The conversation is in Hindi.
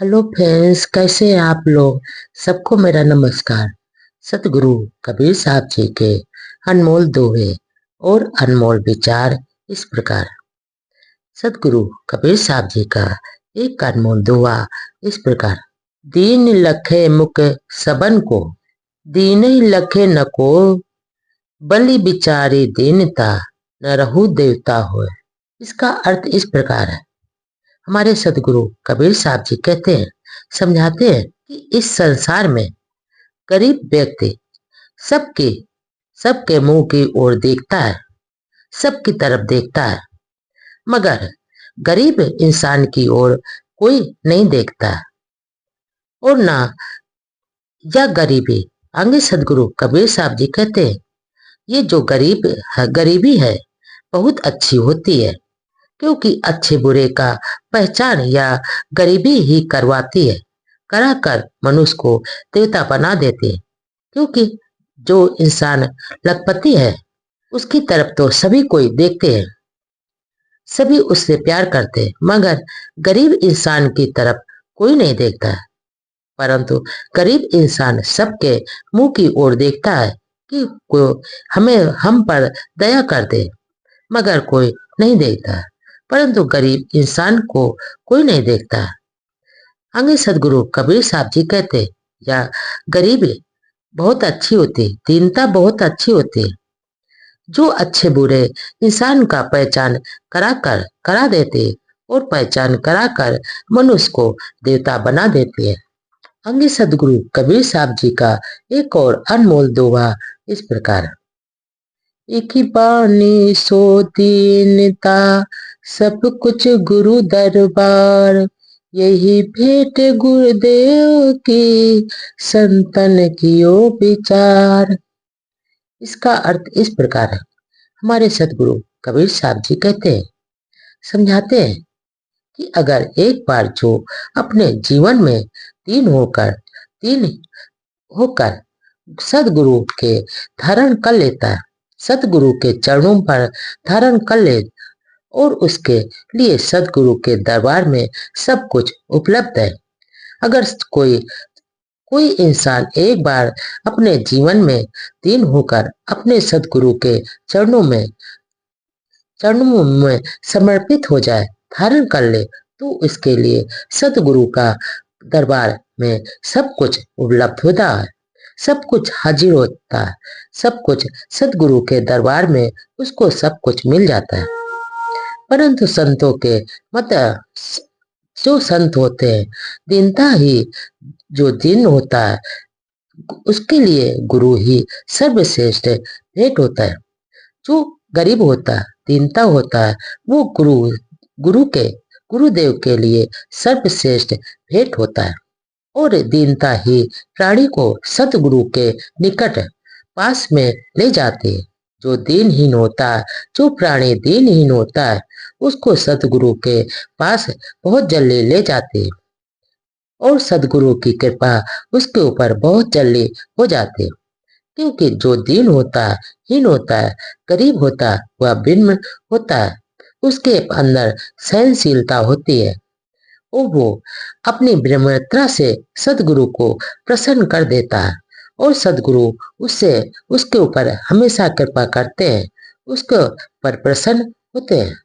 हेलो फ्रेंड्स, कैसे हैं आप लोग। सबको मेरा नमस्कार। सतगुरु कबीर साहब जी के अनमोल दोहे और अनमोल विचार इस प्रकार। सतगुरु कबीर साहब जी का एक अनमोल दोहा इस प्रकार। दीन लखे मुख सबन को, दीन ही लखे न को, बलि बिचारी दीनता, न रहु देवता होए। इसका अर्थ इस प्रकार है। हमारे सदगुरु कबीर साहब जी कहते हैं, समझाते हैं कि इस संसार में गरीब व्यक्ति सबके सबके मुंह की ओर देखता है, सबकी तरफ देखता है, मगर गरीब इंसान की ओर कोई नहीं देखता है। और ना यह गरीबी, आगे सदगुरु कबीर साहब जी कहते हैं, ये जो गरीबी है बहुत अच्छी होती है, क्योंकि अच्छे बुरे का पहचान या गरीबी ही करवाती है। कराकर मनुष्य को देवता बना देती है। क्योंकि जो इंसान लखपति है उसकी तरफ तो सभी कोई देखते हैं, सभी उससे प्यार करते हैं, मगर गरीब इंसान की तरफ कोई नहीं देखता है। परंतु गरीब इंसान सबके मुंह की ओर देखता है कि कोई हमें हम पर दया कर दे, मगर कोई नहीं देखता है। परंतु गरीब इंसान को कोई नहीं देखता है। आगे सदगुरु कबीर साहब जी कहते, या गरीबी बहुत अच्छी होती, दीनता बहुत अच्छी होती, जो अच्छे बुरे इंसान का पहचान करा देते और पहचान कराकर मनुष्य को देवता बना देते हैं। आगे सदगुरु कबीर साहब जी का एक और अनमोल दोहा इस प्रकार। एक ही बानी सो दीनता, सब कुछ गुरु दरबार, यही भेंट गुरुदेव की, संतन कियो विचार। इसका अर्थ इस प्रकार है। हमारे सतगुरु कबीर साहब जी कहते हैं, समझाते हैं कि अगर एक बार जो अपने जीवन में दीन होकर सदगुरु के धारण कर लेता है, सदगुरु के चरणों पर धारण कर ले, और उसके लिए सदगुरु के दरबार में सब कुछ उपलब्ध है। अगर कोई कोई इंसान एक बार अपने जीवन में दीन होकर अपने सदगुरु के चरणों में समर्पित हो जाए, धारण कर ले, तो इसके लिए सदगुरु का दरबार में सब कुछ उपलब्ध होता है, सब कुछ हाजिर होता है, सब कुछ सदगुरु के दरबार में उसको सब कुछ मिल जाता है। परंतु संतों के मत जो संत होते हैं, दीनता ही जो दिन होता है, उसके लिए गुरु ही सर्वश्रेष्ठ भेंट होता है। जो गरीब होता है, दीनता होता है, वो गुरुदेव के लिए सर्वश्रेष्ठ भेंट होता है। और दीनता ही प्राणी को सतगुरु के निकट पास में ले जाते हैं। जो दीनहीन होता है, जो प्राणी दीनहीन होता है, उसको सतगुरु के पास बहुत जल्दी ले जाते हैं, और सदगुरु की कृपा उसके ऊपर बहुत जल्दी हो जाती है। क्योंकि जो दीन होता है, हीन होता है, गरीब होता है, वह विनम्र होता है, उसके अंदर सहनशीलता होती है, और वो अपनी विनम्रता से सदगुरु को प्रसन्न कर देता है, और सदगुरु उससे उसके ऊपर हमेशा कृपा करते हैं, उसके पर प्रसन्न होते हैं।